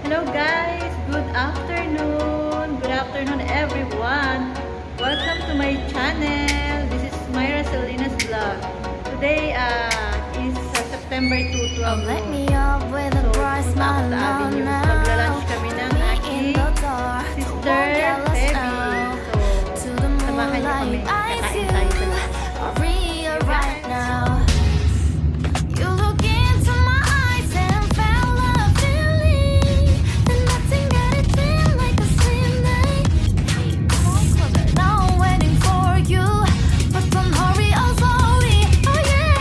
Hello guys, good afternoon. Good afternoon everyone. Welcome to my channel. This is Myra Salinas Vlog. Today is September 2, 12. Let me up with a bright smile on now. Magla-lunch kami ng aking sister Febie. So, samahan niyo kami. Kakain tayo sa Maria right now. You look into my eyes and felt a feeling that nothing got it feel like a slim night. Now I'm waiting for you, but don't hurry, oh slowly. Oh yeah,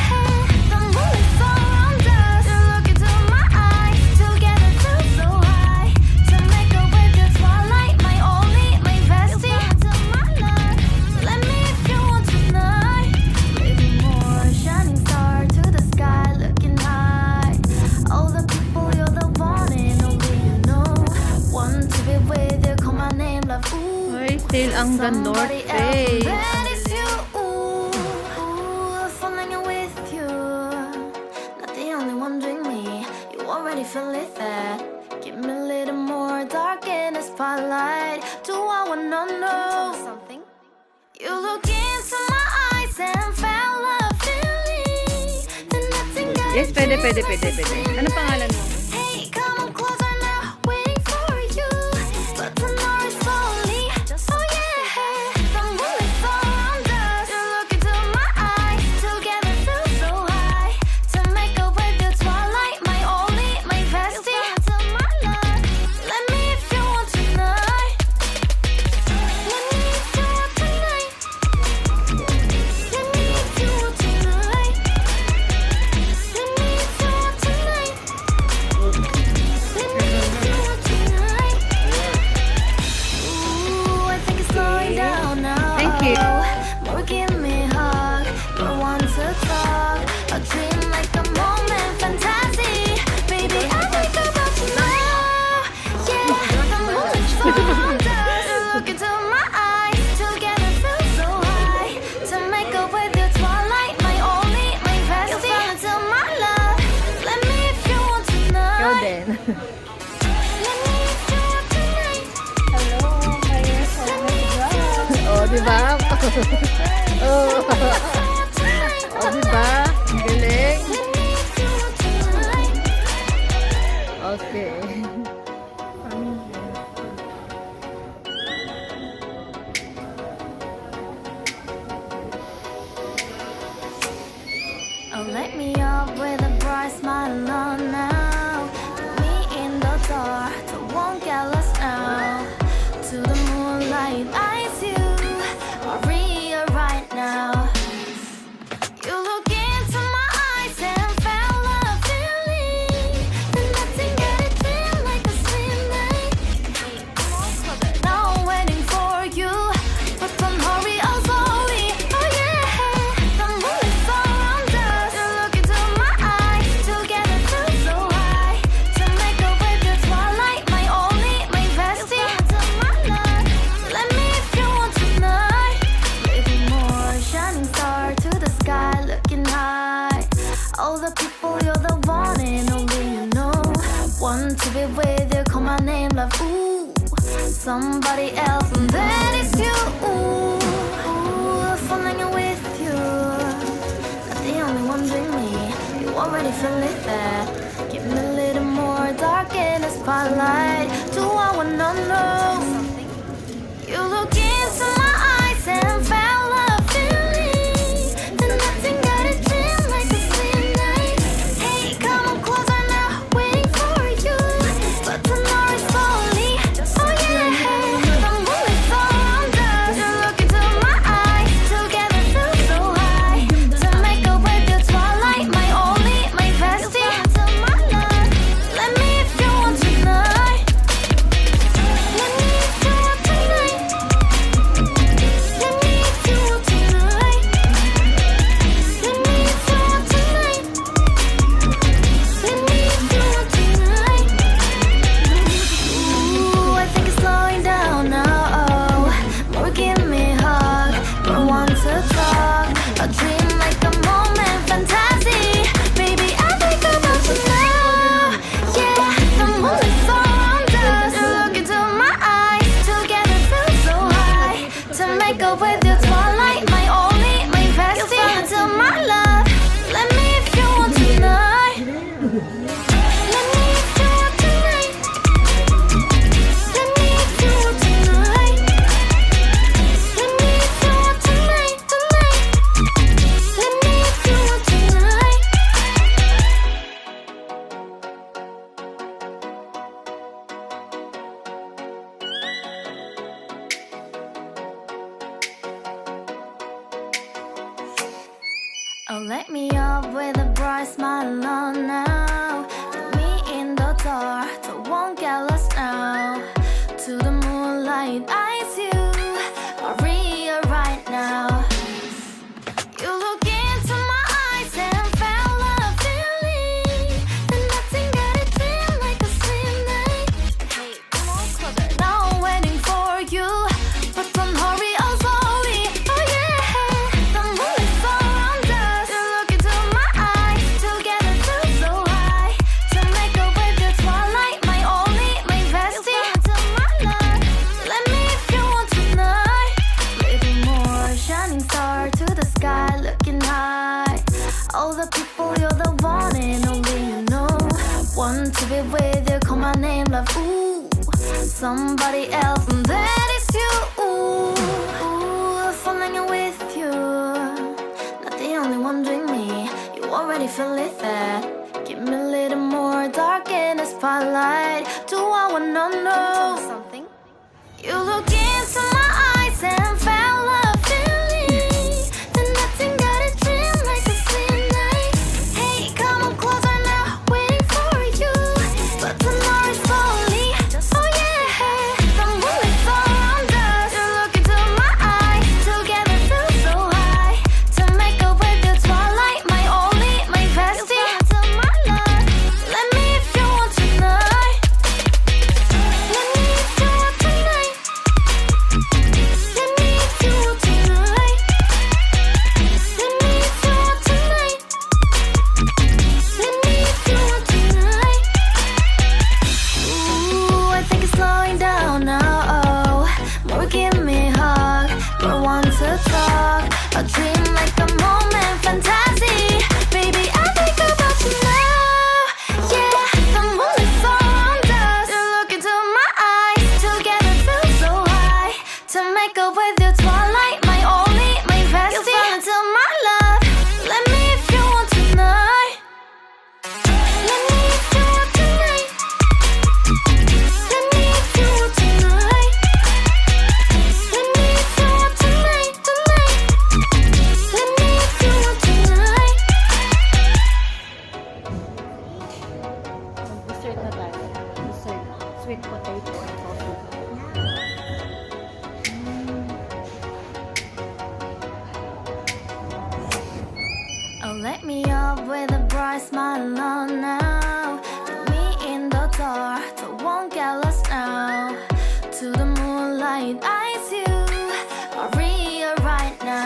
the moon is around us. You look into my eyes, together feel so high. To make a way the twilight, my only, my bestie. To my love, let me if you want tonight. Living more, shining star to the sky, looking high. All the people, you're the one and only you know. Want to be with you, call my name, love. Ooh, Ay, sale ang the North somebody else, Face. that is you. Ooh, falling in with you. Not the only one doing me. You already feel it there. Give me a little more dark in the spotlight. Do I wanna know something? You look into my eyes and felt a feeling that nothing got Yes, it pwede. feel like a slim Ano pangalan mo? Hey, come on closer now, waiting for you. But tomorrow is slowly. Oh yeah, the moon is around us. You look into my eyes, together feel so high. To make a way the twilight, my only, my bestie. To my love, let me if you want tonight. Let me if you want tonight. Let me if you want tonight. Let me if you want tonight. Let me if you want tonight. Ooh, I think it's slowing down now. Thank you. More give me a hug. You want to talk. A dream like a moment, fantasy. Baby, I wake up about you now. Yeah, the moon is around us. Look into my eyes, together feel so high. To make up with your twilight, my only, my bestie. You fall into my love. Let me if you want tonight. Ikaw din. Let me if you want tonight. Hello, kayo sa Let me if you want tonight. Oh, di ba? Oh, Tonight. oh, di ba? Ang galing. Let me if you want tonight. Okay. Oh, let me up with a bright smile on now. Put me in the dark, so won't get lost now. To the moonlight, I see you, Maria right now. You look into my eyes and felt a feeling that nothing got it feel like a slim night. Now I'm waiting for you, but don't hurry, oh slowly. Oh yeah, the moon is around us. You look into my eyes, together feel so high. To make a way the twilight, my only, my bestie. To my love, let me if you want tonight. Living more, shining star to the sky, looking high. All the people, you're the one and only you know. Want to be with you, call my name, love. Ooh, somebody else, and that is you. Ooh, falling in with you. Not the only one doing me. You already feel it there. Give me a little more dark in the spotlight. Do I wanna know something? You look into my eyes and felt a feeling that nothing got it feel like a slim night. Hey, come on closer now, waiting for you. But tomorrow is slowly. Oh yeah, the moon is around us. You look into my eyes, together feel so high. To make a way the twilight, my only, my bestie. To my love, let me if you want tonight. Let me light me up with a bright smile on now. Put me in the dark, so won't get lost now. To the moonlight, eyes you, Maria right now. You look into my eyes and felt a feeling, and nothing got it feel like a sweet night. Hey, come on, closer. Now I'm waiting for you, but don't hurry, oh slowly. Oh yeah, the moon is around us. You look into my eyes, together feel so high. To make a wave, the twilight, my only, my bestie. You fall into my life. Let me if you want tonight. Little more shining star to the sky, looking high. All the people, you're the one and only you know. Want to be with you, call my name, love. Ooh, somebody else, and that is you. Ooh, falling in with you. Not the only one doing me. You already feel it there. Give me a little more dark in the spotlight. Do I wanna know something? You look